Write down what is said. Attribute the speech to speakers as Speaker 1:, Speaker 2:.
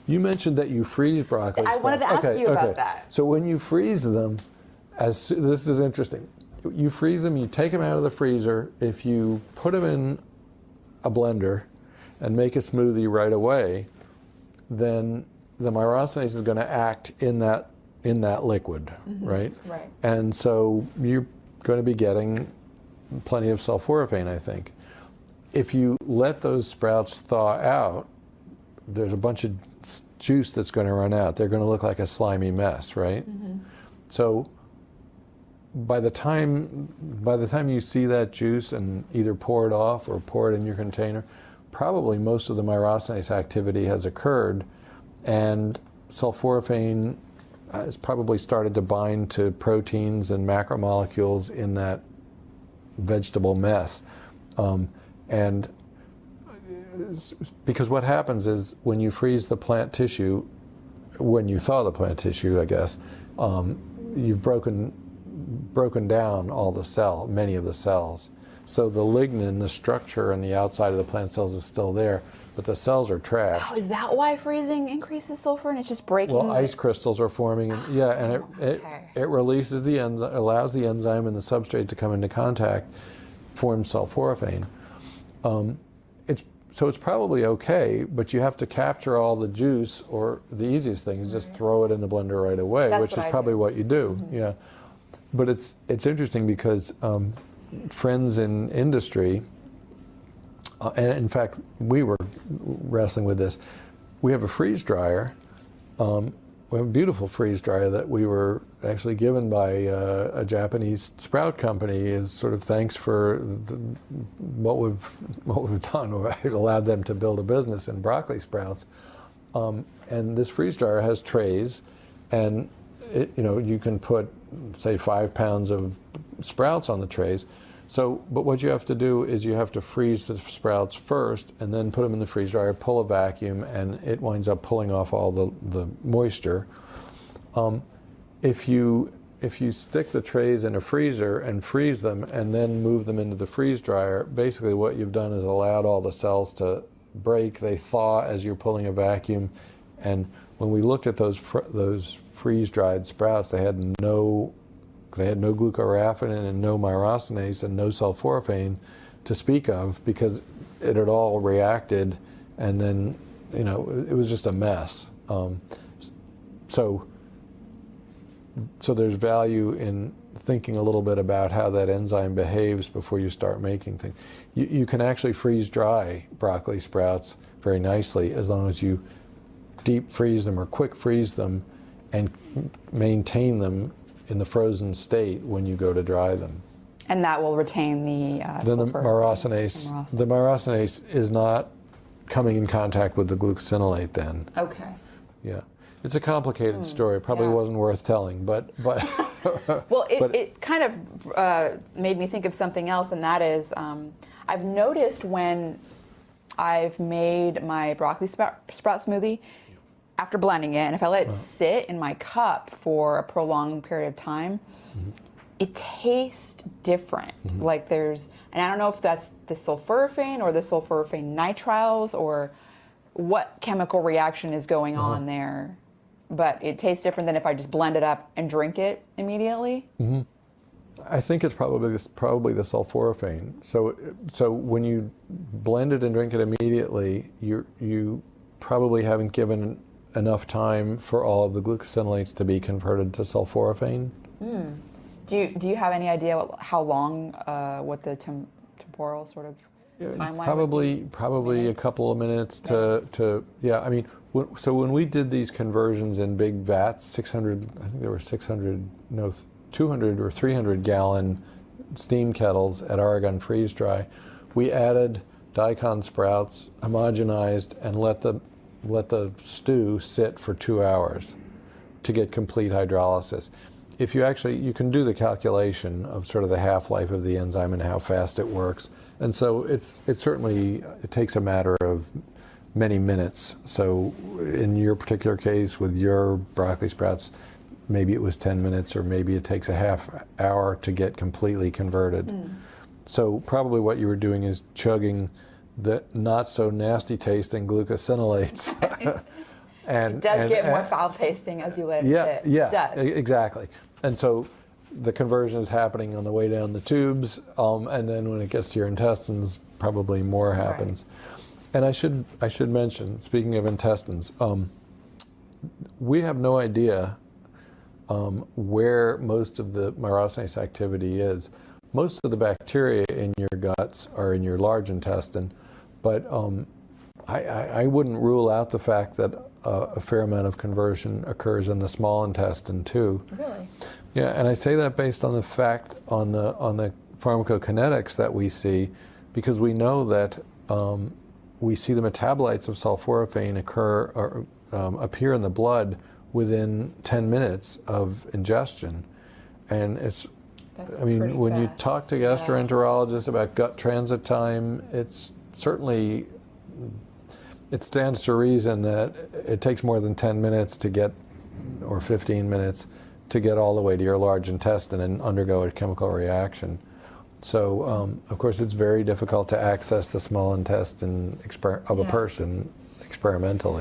Speaker 1: you mentioned that you freeze broccoli sprouts.
Speaker 2: I wanted to ask you about that.
Speaker 1: So when you freeze them, this is interesting. You freeze them, you take them out of the freezer. If you put them in a blender and make a smoothie right away, then the myrosinase is going to act in that liquid, right?
Speaker 2: Right.
Speaker 1: And so you're going to be getting plenty of sulforaphane, I think. If you let those sprouts thaw out, there's a bunch of juice that's going to run out. They're going to look like a slimy mess, right? So by the time you see that juice and either pour it off or pour it in your container, probably most of the myrosinase activity has occurred, and sulforaphane has probably started to bind to proteins and macromolecules in that vegetable mess. And because what happens is when you freeze the plant tissue, when you thaw the plant tissue, I guess, you've broken down many of the cells. So the lignin, the structure on the outside of the plant cells is still there, but the cells are trashed.
Speaker 2: Oh, is that why freezing increases sulfur and it's just breaking?
Speaker 1: Well, ice crystals are forming, and it releases the enzyme, allows the enzyme and the substrate to come into contact, forms sulforaphane. So it's probably okay, but you have to capture all the juice, or the easiest thing is just throw it in the blender right away, which is probably what you do. Yeah, but it's interesting because friends in industry, and in fact we were wrestling with this. We have a freeze dryer. We have a beautiful freeze dryer that we were actually given by a Japanese sprout company as sort of thanks for what we've done. We've allowed them to build a business in broccoli sprouts. And this freeze dryer has trays, and you can put, say, 5 pounds of sprouts on the trays. But what you have to do is you have to freeze the sprouts first and then put them in the freeze dryer, pull a vacuum, and it winds up pulling off all the moisture. If you stick the trays in a freezer and freeze them and then move them into the freeze dryer, basically what you've done is allowed all the cells to break. They thaw as you're pulling a vacuum. And when we looked at those freeze-dried sprouts, they had no glucoraphanin and no myrosinase and no sulforaphane to speak of, because it had all reacted, and then it was just a mess. So there's value in thinking a little bit about how that enzyme behaves before you start making things. You can actually freeze dry broccoli sprouts very nicely as long as you deep freeze them or quick freeze them and maintain them in the frozen state when you go to dry them.
Speaker 2: And that will retain the
Speaker 1: then the
Speaker 2: sulfur.
Speaker 1: myrosinase. The myrosinase is not coming in contact with the glucosinolate then.
Speaker 2: Okay.
Speaker 1: Yeah. It's a complicated story. Probably wasn't worth telling, but
Speaker 2: well, it kind of made me think of something else, and that is I've noticed when I've made my broccoli sprout smoothie, after blending it, and if I let it sit in my cup for a prolonged period of time, it tastes different. Like and I don't know if that's the sulforaphane or the sulforaphane nitriles or what chemical reaction is going on there, but it tastes different than if I just blend it up and drink it immediately.
Speaker 1: I think it's probably the sulforaphane. So when you blend it and drink it immediately, you probably haven't given enough time for all of the glucosinolates to be converted to sulforaphane.
Speaker 2: Do you have any idea how long, what the temporal sort of timeline?
Speaker 1: Probably a couple of minutes to yeah. I mean, so when we did these conversions in big vats, 600, I think there were 200 or 300 gallon steam kettles at Oregon Freeze Dry, we added daikon sprouts, homogenized, and let the stew sit for 2 hours to get complete hydrolysis. If you can do the calculation of sort of the half-life of the enzyme and how fast it works. And so it takes a matter of many minutes. So in your particular case with your broccoli sprouts, maybe it was 10 minutes, or maybe it takes a half hour to get completely converted. So probably what you were doing is chugging the not so nasty tasting glucosinolates
Speaker 2: It does get more foul tasting as you let it sit.
Speaker 1: Yeah,
Speaker 2: it does.
Speaker 1: Exactly. And so the conversion is happening on the way down the tubes, and then when it gets to your intestines, probably more happens. Right. And I should mention, speaking of intestines, we have no idea where most of the myrosinase activity is. Most of the bacteria in your guts are in your large intestine, but I wouldn't rule out the fact that a fair amount of conversion occurs in the small intestine too.
Speaker 2: Really?
Speaker 1: Yeah, and I say that based on the fact on the pharmacokinetics that we see, because we know that we see the metabolites of sulforaphane appear in the blood within 10 minutes of ingestion, and when you talk to gastroenterologists about gut transit time, it's certainly, it stands to reason that it takes more than 10 minutes to get, or 15 minutes, to get all the way to your large intestine and undergo a chemical reaction. So, of course, it's very difficult to access the small intestine of a person experimentally.